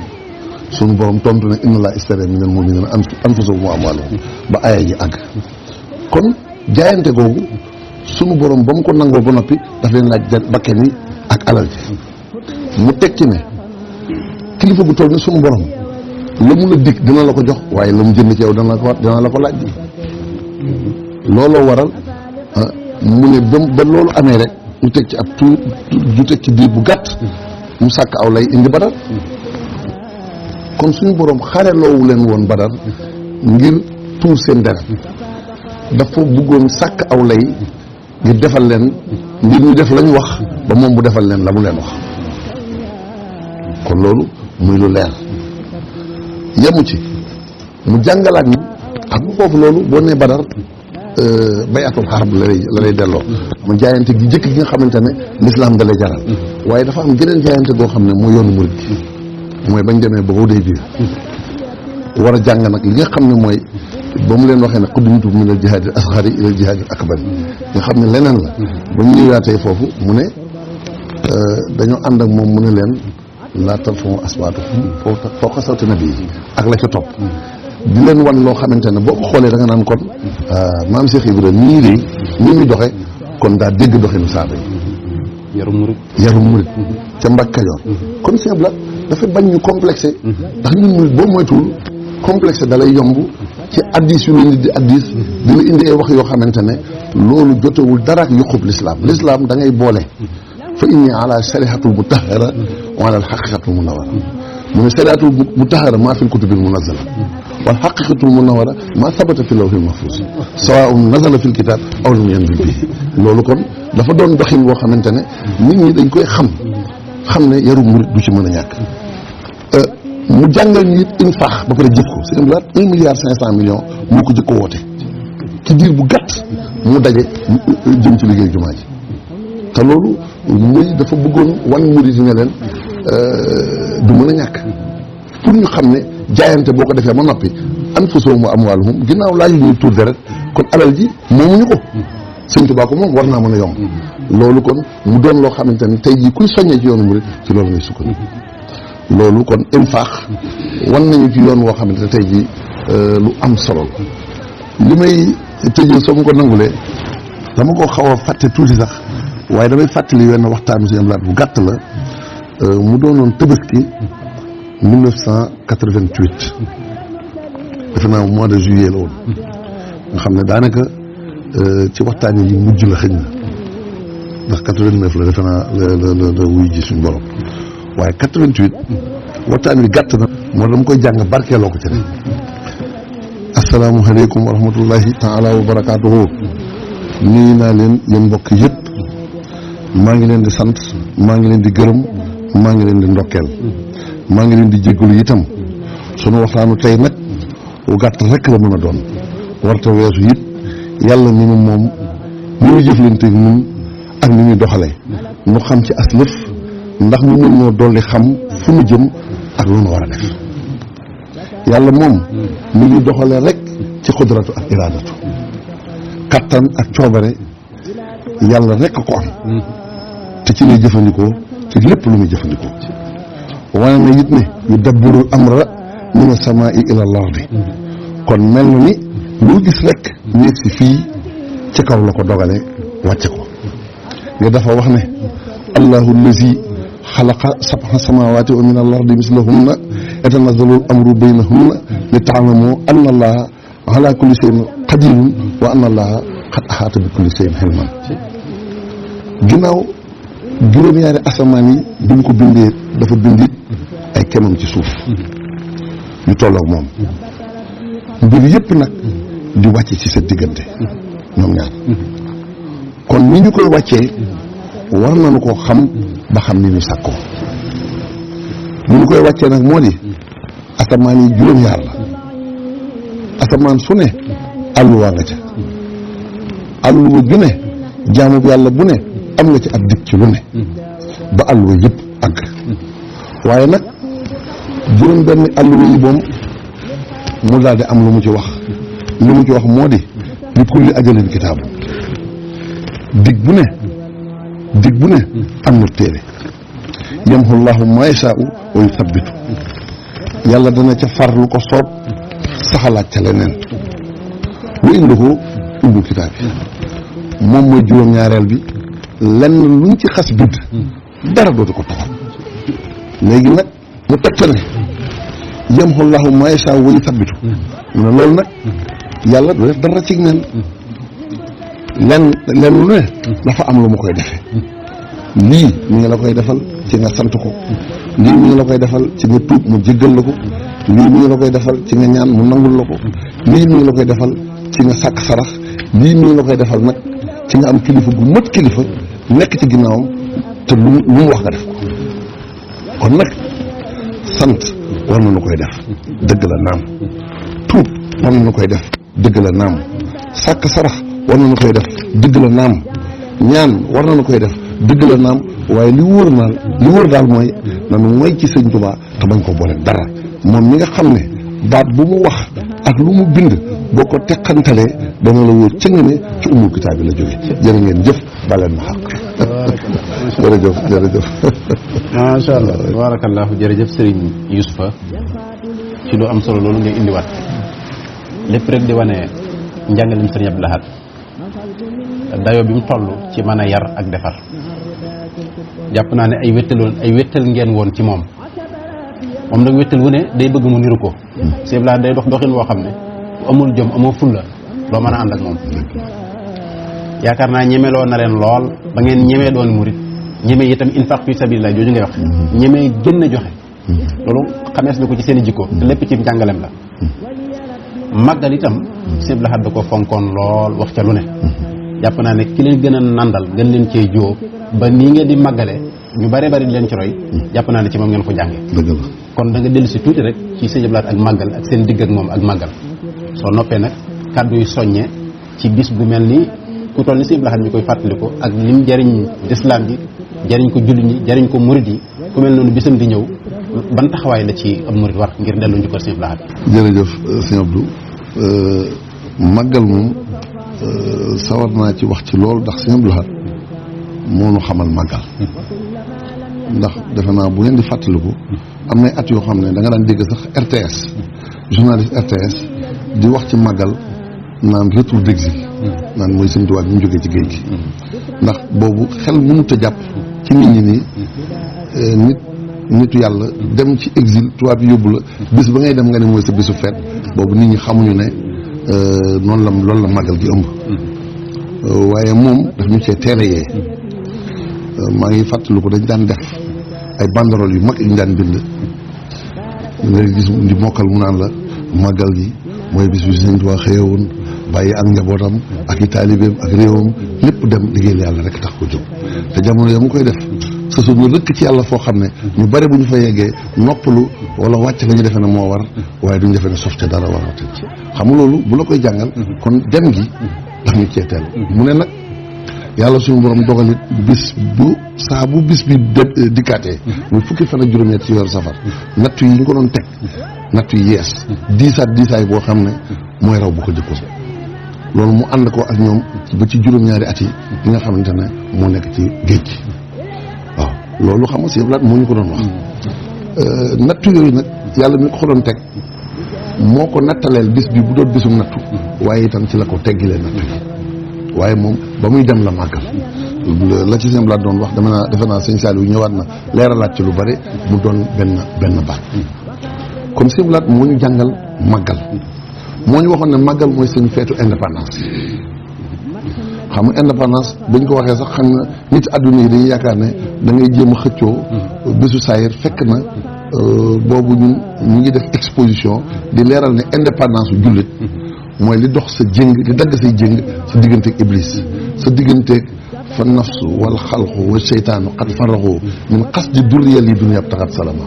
sunu borom tontu ne inna laa ishtara minal mu'minina anfusahum wa amwaalahum ba aaya ji àgg kon jaayante googu sunu borom ba mu ko nangoo ba noppi daf leen laaj bakken yi ak alal ji mu tekki ne kilifa gu toll ni sunu borom la mu la dig dina la ko jox waaye la mu jënd ci yow dina la ko laaj looloo waral mu ne ba loolu amee rek mu teg ci ab tuur du teg ci diir bu gàtt mu sàkk aw lay indi Badar kon suñu borom xare loowu leen woon Badar ngir tuur seen deret dafa bëggoon sàkk aw lay ngir defal leen ngir ñu def lañu wax ba moom bu defal leen la mu leen wax kon loolu muy lu leer yemu ci mu jàngalaat ni xam nga foofu loolu boo nee Badar bayatul xarb la lay delloo mu jaayante gi jëkk gi nga xamante ne l'islam da lay jaral waaye dafa am geneen jaayante goo xam ne moo yoonu murid gi mooy bañ demee ba Hudaybiya war a jàng nag li nga xam ne mooy ba mu leen waxee ne qudimtu min al jihaadil asghari ila al jihaadil akbar nga xam ne leneen la ba mu ñëwaatee foofu mu ne dañoo ànd ak moom mu ne leen laa tarfa'u aswaatakum fawqa sawti nabi ak la ca topp di leen wan loo xamante ne boo ko xoolee da nga naan kon maam Cheikh Ibrahima nii de ni muy doxe kon daa dégg doxinu saaba yi yarum murid ca Mbàkke Kajoor kon Sëñ Blaat dafa bañ ñu complexé ndax ñun murid boo moytuwul complexé da lay yomb ci addis yu la nit di addis dina indi ay wax yoo xamante ne loolu jotewul dara ak yuqub l'islam da ngay boole fa inni ala sharihatul mutahhara wa ala al haqiqatul munawwara mu ne shariatul mutahhara maa fi kutubil munazzala wal haqiqatul munawwara maa sabata fi lawhil mahfuz sawaa'un nazala fil kitab aw lam yanzil bihi loolu kon dafa doon doxin boo xamante ne nit ñi dañ koy xam ne yaru murid du ci mën a ñàkk mu jàngal ñu it infaax ba pare jëf ko Sëñ Blaat 1 milliard 500 millions moo ko jëkk ko woote ci diir bu gàtt mu daje jëm ci liggéey jumaa ji te loolu muy dafa bëggoon wan murid yi ne leen du mën a ñàkk pour ñu xam ne jaayante boo ko defee ba noppi anfusuhum wa amwaaluhum ginnaaw laaju ñuy tuur deret kon alal ji moomuñu ko Sëñ Tuubaa ko moom war naa mën a yomb loolu kon mu doon loo xamante ne tey jii kuy soññee ci yoonu murid ci loolu ngay sukkandiku loolu kon infaax wan nañu ci yoon woo xamante ne tey jii lu am solo la. li may tëjee soo ma ko nangulee dama ko xaw a fàtte tuuti sax waaye damay fàttali wenn waxtaanu Sëñ Abdou Lahad bu gàtt la mu doonoon Tabaski 1988 defe naa mois de juillet la woon nga xam ne daanaka ci waxtaan yi mujj la xëñ na ndax 89 la defe naa la wuy ji suñu borom waaye 88 waxtaan wi gàtt na moo dama koy jàng barkeeloo ko ci rek. asalaamualeykum wa rahmatullahi taala wa barakaatuhu. nuyu naa leen yéen mbokk yëpp maa ngi leen di sant maa ngi leen di gërëm maa ngi leen di ndokkeel maa ngi leen di jéggalu itam sunu waxtaanu tey nag bu gàtt rek la mën a doon warta weesu it yàlla ni mu moom ni mu jëflanteeg ñun ak ni muy doxalee nu xam ci aslëf ndax mu mën noo dolli xam fu nu jëm ak lu nu war a def yàlla moom mu ngi doxalee rek ci xudratu ak iraadatu kattan ak coobare yàlla rek a ko am te ci lay jëfandikoo ci lépp lu muy jëfandikoo wane na it ne yu dabbirul amra min as-samaa'i ila al-ardi kon mel na ni loo gis rek ñu egsi fii ci kaw la ko dogale wàcce ko nga dafa wax ne allahu allazi xalaqa sab'a samawati wa min al-ardi mislahunna yatanazzalu al-amru baynahunna li ta'lamu anna allaha ala kulli shay'in qadirun wa anna allaha qad ahata bi kulli shay'in ilman ginnaaw juróom-ñaari asamaan yi bi mu ko bindee dafa bindit ay kemam ci suuf yu tolloog moom mbir yëpp nag di wàcce ci sa diggante ñoom ñaar kon ni ñu koy wàccee war nañu koo xam ba xam ni ñu sàkkoo ni ñu koy wàccee nag moo di asamaan yi juróom-ñaar la asamaan su ne àlluwaa nga ca àlluwa ju ne jaamu yàlla bu ne am nga ci ab dig ci lu ne ba àlluwa yëpp àgg waaye nag juróom benn àlluwa yi moom mu daal di am lu mu ci wax moo di li kulli ajalin kitaabu dig bu ne am na téere yamhu llahu ma yashaa'u wa yuthabbitu yàlla dana ca far lu ko soob saxalaat ca leneen wa indahu ummul kitaab bi moom mooy juróom-ñaareel bi lenn luñ ci xas bind dara dootu ko toxal léegi nag mu tegte ne yamhu llahu ma yashaa'u wa yuthabbitu mu ne loolu nag yàlla du def dara ci nen lenn lu ne dafa am lu mu koy defee lii mi ngi la koy defal ci nga sant ko lii mi ngi la koy defal ci nga tuub mu jéggal la ko lii mi ngi la koy defal ci nga ñaan mu nangul la ko lii mi ngi la koy defal ci nga sàkk sarax lii mi ngi la koy defal nag ci nga am kilifa gu mat kilifa nekk ci ginnaawam te lu mu wax nga def ko kon nag sant war nañu koy def dëgg la naam tuub war nañu koy def dëgg la naam sàkk sarax war nañu koy def dëgg la naam ñaan war nañu koy def dëgg la naam waaye li wóor daal mooy nanu mooy ci sëñ Tuubaa te bañ ko boole dara moom mi nga xam ne baat bu mu wax ak lu mu bind boo ko teqantalee dana la wóor cëng ne ci umul kitaab bi la jóge jërë ngeen jëf baleen ma xaq jërëjëf macha allah tabarakallahu jërëjëf Serigne Youssoufa ci lu am solo loolu ngay indiwaat lépp rek di wane njàngaleem Serigne Abdou Lahad dayoo bi mu toll ci mën a yar ak defar jàpp naa ne ay wéttal ngeen woon ci moom nag wéttal wu ne day bëgg mu niru ko Serigne Abdou Lahad day dox doxin woo xam ne bu amul jom amoo fulla doo mën a ànd ak moom yaakaar naa ñemeloo na leen lool ba ngeen ñemee doon murit ñemee itam infaq fi sabilillah jooju ngay wax ñemee gën a joxe loolu xamees na ko ci seen i jikko te lépp ci njàngalem la màggal itam Serigne Abdou Lahad da ko fonkoon lool wax ca lu ne jàpp naa ne ki leen gën a nandal gën leen cee jóob ba nii ngeen di màggale ñu bare bari di leen ci roy jàpp naa ne ci moom ngeen ko jànge kon da nga dellu si tuuti rek ci Serigne Abdou Lahad ak màggal ak seen digg ak moom ak màggal soo noppee nag kàddu yu soññe ci bis bu mel ni ku toll ni Serigne Abdou Lahad mi koy fàttaliku ak lim jariñ lislaam bi jariñ ko jullit ñi jariñ ko murit yi ku mel noonu bisam di ñëw ban taxawaay la ci ab murit war ngir dellu njukkal Serigne Abdou Lahad. jërëjëf sëñ Abdou màggal moom sawar naa ci wax ci loolu ndax Serigne Abdou Lahad moo nu xamal màggal ndax defe naa bu ngeen di fàttaliku am nay at yoo xam ne da nga daan dégg sax RTS journaliste RTS di wax ci màggal naan retour d'exil naan mooy Sëñ Tuubaa bi ñu jógee ci géej gi ndax boobu xel mënut a jàpp ci nit ñi nii nitu yàlla dem ci exil tubaab bi yóbbu la bis ba ngay dem nga ne mooy sa bisu feet boobu nit ñi xamuñu ne noonu la loolu la màggal gi ëmb waaye moom daf ñu cee teel a yee maa ngi fàttaliku dañ daan def ay banderole yu mag yu ñu daan bind nga gis di mokkal mu naan la màggal gi mooy bis bi Sëñ Tuubaa xëyewoon bàyyi ak njabootam ak i taalibeem ak réewam lépp dem liggéeyal yàlla rek tax ko jóg te jamono ya mu koy def sa suñu rëkk ci yàlla foo xam ne ñu bare bu ñu fa yeggee noppalu wala wàcc la ñu defee ne moo war waaye duñu defee ne sof ca dara warate xam nga loolu bu la koy jàngal kon dem gi daf ñu cee teel mu ne nag yàlla suñu borom dogalit bis bu saa bu bis bi dikkaatee muy fukki fan ak juróom-ñett ci weeru safar nattu yi ñu ko doon teg nattu yi yees diisaay boo xam ne mooy raw bu ko jëkkoon loolu mu ànd ko ak ñoom ba ci juróom-ñaari at yi nga xamante ne moo nekk ci géej gi waaw loolu xam nga si yëpp moo ñu ko doon wax nattu yooyu nag yàlla mi ko doon teg moo ko nattaleel bis bi bu doon bisum nattu waaye itam ci la ko teggilee nattu yi waaye moom ba muy dem la màggal la ci seen blaat doon wax defe naa sëñ Saliou ñëwaat na leeralaat ci lu bari mu doon benn baat kon seen blaat moo ñu jàngal màggal moo ñu waxoon ne màggal mooy seen feetu indépendance xam nga indépendance buñ ko waxee sax xam na nit àdduna yi dañuy yaakaar ne da ngay jéem a xëccoo bisu saayir fekk na boobu ñun ñu ngi def exposition di leeral ne indépendance u jullit mooy li dox sa jëng li dagg say jëng sa digganteeg iblis sa digganteeg fa nafsu wal xalqu wa seytaanu xat faraxu min xas di durriyal yi dunya taxat salama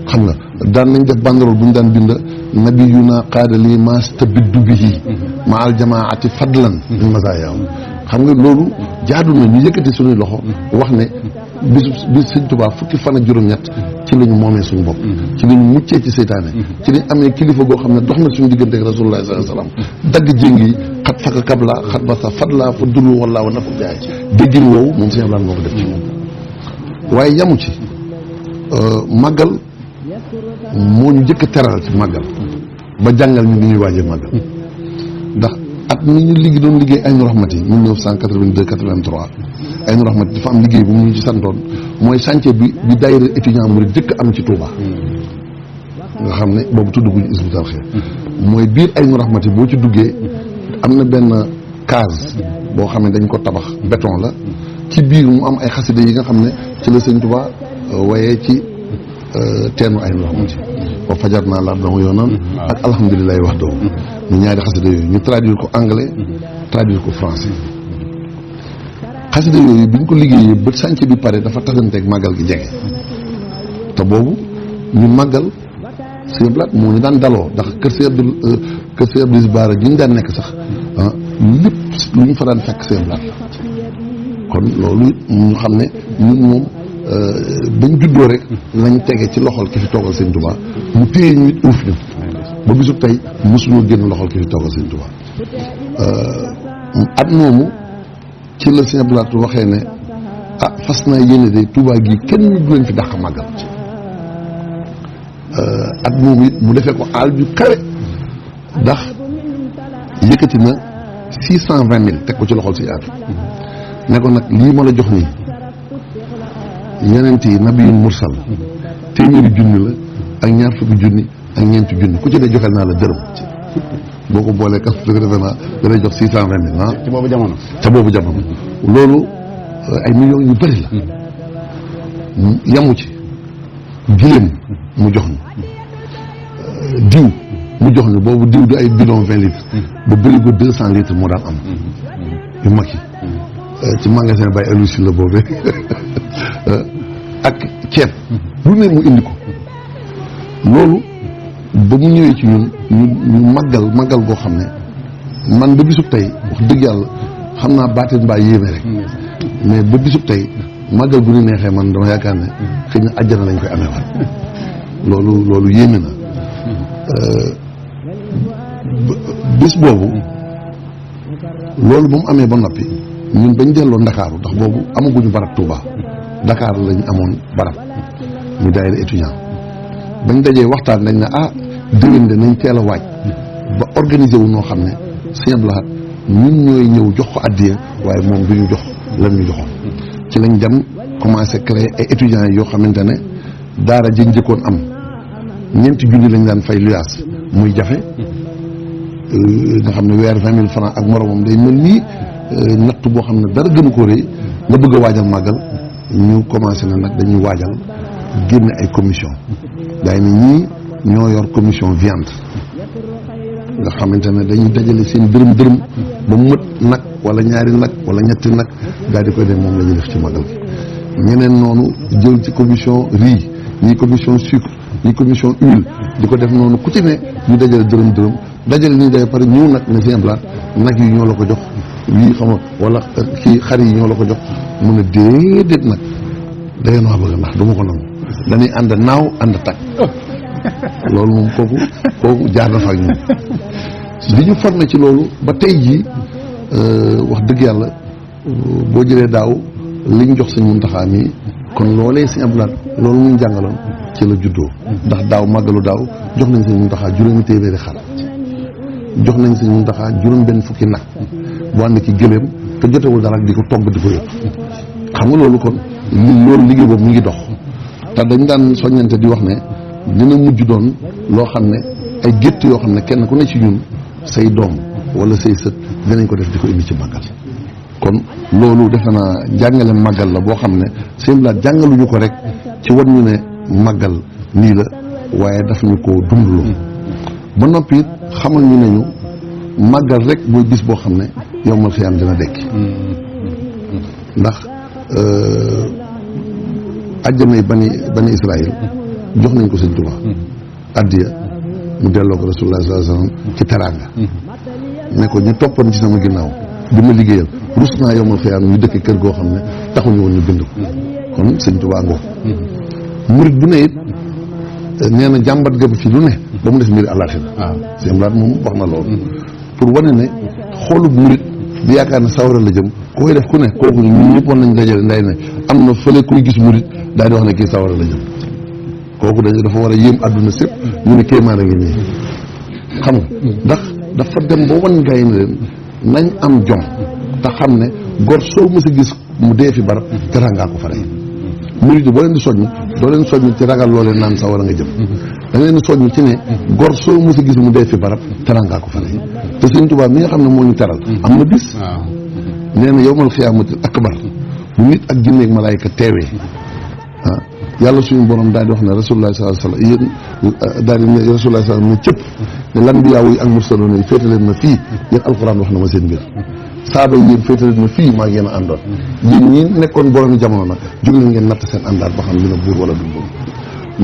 xam nga daan nañ def banderole bu ñu daan bind nabiyuna qaada li mastabiddu bihi ma al jamaati fadlan min mazayaaw xam nga loolu jaadu na ñu yëkkati suñuy loxo wax ne bis Sëñ Tuubaa fukki fan ak juróom-ñett ci la ñu moomee suñu bopp ci la ñu muccee ci seytaane ci lañ amee kilifa goo xam ne dox na suñu diggante ak rasulullah sallallahu alayhi wasallam dagg jéng yi xat faka kabla xat ba sa fadla fa dullu wallaa wa nafu jaay déggin woowu moom Sëñ Abdou moo ko def ci moom waaye yamu ci màggal moo ñu jëkk a teral ci màggal ba jàngal ñu ni ñuy waajee màggal ndax at mi ñu doon liggéey Aynu Rahmati 1982 83 Aynu Rahmati dafa am liggéey bu mu ñu ci santoon mooy chantier bi daayira étudiant murid jëkk am ci Touba nga xam ne boobu tudd guñu Hizbut Tarqiyyah mooy biir Aynu Rahmati boo ci duggee am na benn case boo xam ne dañ ko tabax béton la ci biir mu am ay xasida yi nga xam ne ci la Sëñ Touba waaye ci teenu Aynu Rahmati wa fajar naa la dama yoonoon ak alhamdulilahi wax doo ñu ñaari xasida yooyu ñu traduire ko anglais traduire ko français xasida yooyu bi ñu ko liggéeyee ba sànc bi pare dafa tasanteeg màggal gi jege te boobu ñu màggal Sëñ Blaat moo ñu daan daloo ndax kër Sëñ Abdou Baara gi ñu daan nekk sax lépp lu ñu fa daan fekk Sëñ Blaat kon loolu ñu xam ne ñun moom bañ juddoo rek lañ tege ci loxol ki fi toogal Sëñ Tuubaa mu téye ñu it uuf ñu ba bisu tey mosuñoo génn loxol ki fi toogal Sëñ Tuubaa at moomu ci la Sëñ Blaat waxee ne fas naa yéene de Tuubaa gi kenn du leen fi dàq màggal at moomu it mu defee ko aal ju kawe ndax yëkkati na 620 000 teg ko ci loxol si yaatu ne ko nag lii ma la jox nii yenent yi nabiyun mursal téeméeri junni la ak ñaar fukki junni ak ñeenti junni ku ci ne joxel naa la dërëm boo ko boolee kas dëgg defe naa danay jox 620 000 ci boobu jamono loolu ay millions yu bëri la yamu ci giléem mu jox ñu diw mu jox ñu boobu diw di ay bidon 20 litres ba bërigo 200 litres moo daan am yu mag yi ci magasin bay élusi la boobee ak ceeb lu ne mu indi ko loolu ba mu ñëwee ci ñun ñu màggal goo xam ne man ba bisub tey wax dëgg yàlla xam naa baatin mbaa yéeme rek mais ba bisub tey màggal bu ñu neexee man dama yaakaar ne xëy na àjjana lañ koy amee waat loolu yéeme na bis boobu loolu ba mu amee ba noppi ñun bañ delloo Ndakaaru ndax boobu amaguñu barab Touba Dakar lañ amoon barab ñu daayira étudiant bañ dajee waxtaan nañ ne déwén de nañ teel a waaj ba organiser wu noo xam ne Sëñ Abdou Lahad ñun ñooy ñëw jox ko addiya waaye moom du ñu jox lan ñu joxoon ci lañ dem commencé créer ay étudiants yoo xamante ne daara ji njëkkoon am 4 junni lañ daan fay luyaas muy jafe nga xam ne weer 20 000 francs ak moromam day mel nii natt boo xam ne dara gënu ko rëy nga bëgg a waajal màggal ñu commencé na nag dañuy waajal génne ay commission daay ne ñii ñoo yor commission viande nga xamante ne dañuy dajale seen dërëm ba mu mët nag wala ñaari nag wala ñetti nag daal di koy dem moom la ñuy def ci màggal gi ñeneen noonu jël ci commission riz ñii commission sucre ñii commission huile di ko def noonu ku ci ne ñu dajale dërëm dajale nii day pare ñëw nag ne Sëñ Blaat nag yi ñoo la ko jox wii xam nga wala kii xar yi ñoo la ko jox mun a déedéet nag dangeen wax bëgg ndax du ma ko nangu dañuy ànd naaw ànd tag loolu moom kooku jaar na fa ak ñun li ñu formé ci loolu ba tey jii wax dëgg yàlla boo jëlee daaw liñ jox Sëñ Muntaxa mi kon loolee Sëñ Abdou Lahad loolu ñu jàngaloon ci la juddoo ndax daaw màggalu daaw jox nañ Sëñ Muntaxa 4 téeméeri xar jox nañ Sëñ Muntaxa 4 fukki nag bu ànd ki gëléem te jotewul dara di ko togg di ko yëpp xam nga loolu kon loolu liggéey boobu mu ngi dox te dañ daan soññante di wax ne dina mujj doon loo xam ne ay gétt yoo xam ne kenn ku ne ci ñun say doom wala say sët dinañ ko def di ko indi ci màggal kon loolu defe naa jàngale màggal la boo xam ne Sëñ Blaat jàngaluñu ko rek ci wan ñu ne màggal nii la waaye daf ñu ko dundloo ba noppi it xamal ñu ne ñu màggal rek mooy bis boo xam ne yowmal xiyaam dina dekki ndax ajjanay bani Israël jox nañ ko Sëñ Tuubaa addiya mu delloo ko Rasulullah sallallahu alayhi wasallam ci teraanga ne ko ñu toppoon ci sama ginnaaw bi ma liggéeyal rus naa yowmal xiyaam ñu dëkk kër goo xam ne taxuñu woon ñu bind ko kon Sëñ Tuubaa ngoo murit bu ne it nee na jàmbat ga fi lu ne ba mu def mbiri àllaaxira Sëñ Blaat moom wax na loolu pour wane ne xoolub murit bi yaakaar ne sawara la jëm ku koy def ku ne kooku ñun ñëpp woon nañ dajale nday ne am na fële kuy gis murit daal di wax ne kii sawara la jëm kooku dafa war a yéem àdduna sépp ñu ne kéemaan a ngi nii xam nga ndax dafa dem ba wan ngay ne leen nañ am jom te xam ne gor soo mës a gis mu dee fi barab terangaa ko fa rey murit yi boo leen di soññ doo leen soññ ci ragal loo leen naan sawara nga jëm da nga leen di soññ ci ne gor soo mës a gis mu dee fi barab terangaa ko fa rey te Sëñ Tuubaa mi nga xam ne moo ñu teral am na bis nee na yawmal xiyaamatil akbar bu nit ak jinne ak malaayka teewee yàlla suñu borom daal di wax ne Rasulullah sallallahu alayhi wasallam yéen daal di ne Rasulullah sallallahu alayhi wasallam ne cëpp ne lanbiyaa yi ak mursaloon yi féete leen ma fii yéen alxuraan wax na ma seen mbir saaba yi yéen féete leen ma fii maa ngi yéen a àndoon yéen ñi nekkoon boromi jamono nag jóg leen ngeen natt seen àndaar ba xam dina buur wala du buur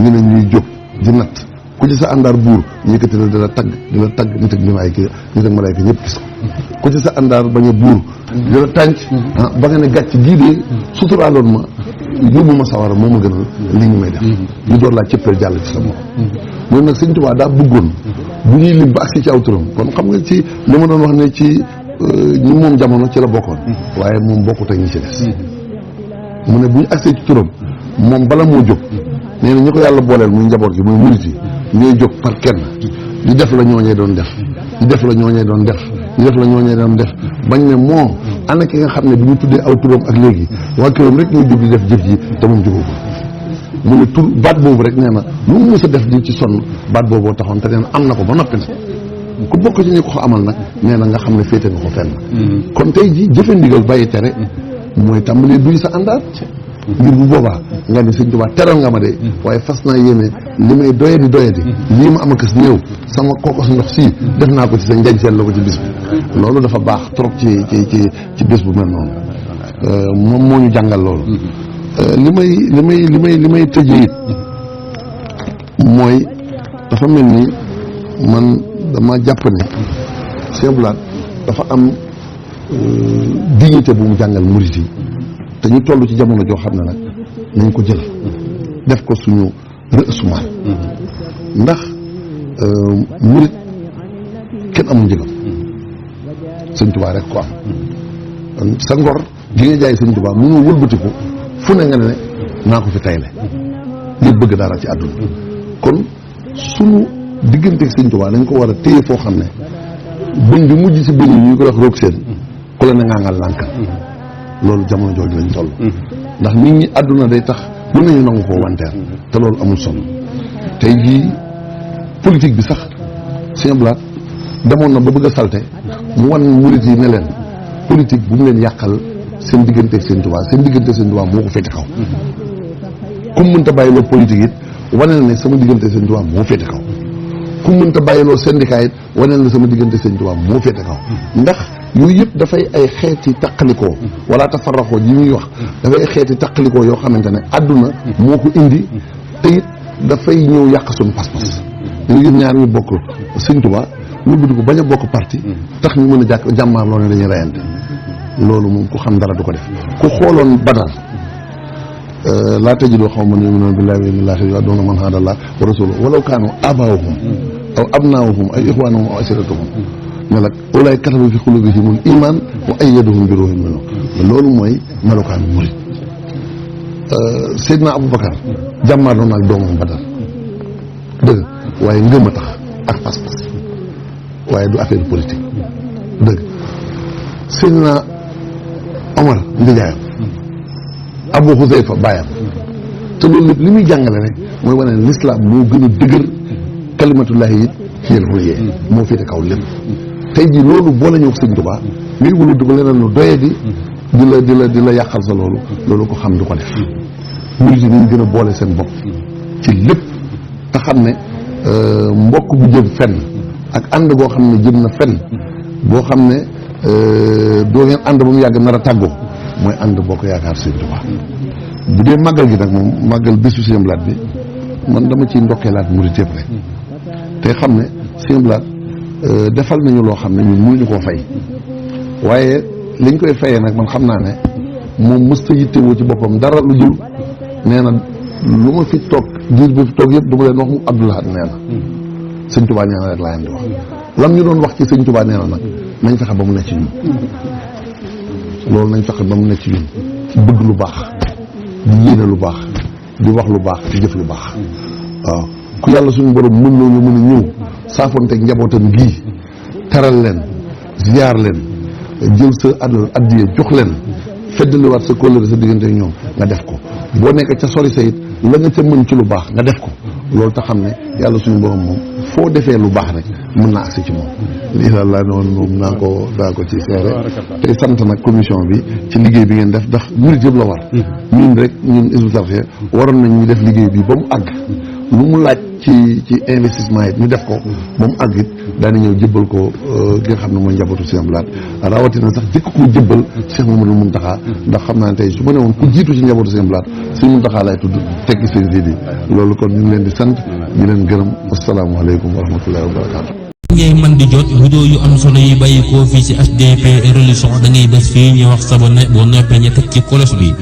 ñu ne ñuy jóg di natt ku ci sa àndaar buur yëkkati la di la tagg nit ak malaayka ñëpp gis ko ku ci sa àndaar bañ a buur di la tànc ba nga ne gàcc gii de suturaaloon ma yóbbu ma sawara moo ma gënal lii ñu may def ñu door laa cëppeel jàll ci sa bopp mooy nag Sëñ Tuubaa daa bëggoon bu ñuy lim ba agsi ci aw turam kon xam nga ci li ma doon wax ne ci ñi moom jamono ci la bokkoon waaye moom bokkut ak ñi ci des mu ne bu ñu agsee ci turam moom bala moo jóg nee na ñi ko yàlla booleel muy njaboot gi muy murit yi ñooy jóg par kenn di def la ñooñee doon def di def la ñooñee doon def di def la ñooñee doon def bañ ne moo ana ki nga xam ne bi ñu tuddee aw turam ak léegi waa këram rek ñuy jóg di def jëf ji te moom jógoo ko mu ne tur baat boobu rek nee na lu mu mës a def di ci sonn baat booboo taxoon te nee na am na ko ba noppi nag ku bokk ci ñi ko amal nag nee na nga xam ne féete nga ko fenn kon tey ji jëfe ndigal bàyyi tere mooy tàmbalee duy sa àndaar ngir bu boobaa nga ne Sëñ Tuubaa teral nga ma de waaye fas naa yéene li may doyadi lii ma am akas néew sama kookos ndox sii def naa ko ci sa njañ seen la ko ci bis bi loolu dafa baax trop ci bés bu mel noonu moom moo ñu jàngal loolu li may tëjee it mooy dafa mel ni man dama jàpp ne Sëñ Blaat dafa am dignité bu mu jàngal murit yi te ñu toll ci jamono joo xam ne nag nañ ko jël def ko suñu rësumaal ndax murit kenn amul njëgam Sëñ Tuubaa rek ko am sa ngor gi nga jaay Sëñ Tuubaa mënoo wëlbatiku fu ne nga ne naa ko fi tayle ngir bëgg dara ci àdduna kon sunu digganteeg sëñ Tuubaa dañ ko war a téye foo xam ne bëñ bi mujj ci bëñ yi ñu koy wax roog seen ku la ne ngaa ngal lànkal loolu jamono jooju lañ toll ndax nit ñi àdduna day tax lu nañu nangu koo wanteer te loolu amul solo tey jii politique bi sax Sëñ Blaat demoon na ba bëgg a salte mu wan murit yi ne leen politique bu mu leen yàqal seen digganteeg seen Tuubaa moo ko féete kaw comme mënta bàyyiloo politique it wane na ne sama diggante seen Tuubaa moo féete kaw comme mënta bàyyiloo syndicat it wane na ne sama diggante seen Tuubaa moo féete kaw ndax yooyu yëpp dafay ay xeeti taqalikoo wala tafarraxoo yi ñuy wax dafay ay xeeti taqalikoo yoo xamante ne àdduna moo ko indi te it dafay ñëw yàq suñu pas-pas dañu gis ñaar ñu bokk sëñ Tuubaa lu buddi ko bañ a bokk parti tax ñu mën a jàmmaarloo ne dañuy reyante loolu moom ku xam dara du ko def ku xooloon Badar laa tajidoo qawman yu'minuuna billaahi wal yawmil aaxiri yu'adduuna man haada llaaha wa rasuulahu walaw kaanu aabaa'ahum aw abnaa'ahum aw ixwaanahum aw ashiiratahum ne la ulaa'ika kataba fi quluubihimul iimaan wa ayyadahum bi ruuhin minhu loolu mooy melokaanu murit Seydina Aboubacar jàmmaarloo na ak doomam Badar dëgg waaye ngëm a tax ak pas-pas waaye du affaire politique dëgg Seydina Omar ndijaayam Abu Xuzayfa baayam te loolu lépp li muy jàngale rek mooy wane ne l'islam moo gën a dëgër kalimatullahi it xiyal xuliyee moo féete kaw lépp tey jii loolu boo la ñëw sëñ Tuubaa ngay wala du ko leneen lu doye di la yàqal sa loolu ko xam du ko def murid yi nañ gën a boole seen bopp ci lépp te xam ne mbokk bu jëm fenn ak ànd goo xam ne jëm na fenn boo xam ne doo ngeen ànd ba mu yàgg nar a tàggoo mooy ànd boo ko yaakaar sëñ Tuubaa bu dee màggal gi nag moom màggal bésu Sëñ Blaat bi man dama ciy ndokkeelaat murid yëpp rek te xam ne Sëñ Blaat defal nañu loo xam ne ñun mënuñu koo fay waaye liñ koy fayee nag man xam naa ne moom mësta yittewoo ci boppam dara lu jul nee na lu ma fi toog diir bi fi toog yëpp du ma leen wax mu Abdoulahat nee na sëñ Tuubaa nee na rek laa leen di wax lam ñu doon wax ci sëñ Tuubaa nee na nag nañ fexe ba mu nekk ci ñun loolu nañ fexe ba mu nekk ci ñun bëgg lu baax di yéene lu baax di wax lu baax di jëf lu baax waaw ku yàlla suñu borom mën na nga mën a ñëw saafonteeg njabootam gii taral leen ziyaar leen jël sa addiya jox leen feddaliwaat sa kóllëre sa diggante ñoom nga def ko boo nekk ca sori sa it la nga ca mën ci lu baax nga def ko loolu te xam ne yàlla suñu borom moom foo defee lu baax rek mën naa agsi ci moom lii daal laa ne woon moom daa ko ci seere tey sant nag commission bi ci liggéey bi ngeen def ndax murit yëpp la war ñun rek ñun Hizbut Tarqiyyah waroon nañ ñu def liggéey bi ba mu àgg lu mu laaj ci investissement it ñu def ko ba mu àgg it daana ñëw jëbbal ko ki nga xam ne mooy njabootu Sëñ Blaat rawatina sax jëkk koo jëbbal Cheikh Mamadou Mountakha ndax xam naa ne tey su ma ne woon ku jiitu ci njabootu Sëñ Blaat Sëñ Mountakha lay tudd tekki seen sidi loolu kon ñu ngi leen di sant di leen gërëm asalaamaaleykum wa rahmatullahi wa barakaatu. ngay man di jot vidéo yu am solo yi bàyyi koo fii ci HDP Religion da ngay bés fii ñu wax sabonné boo noppee ñu teg ci cloche bi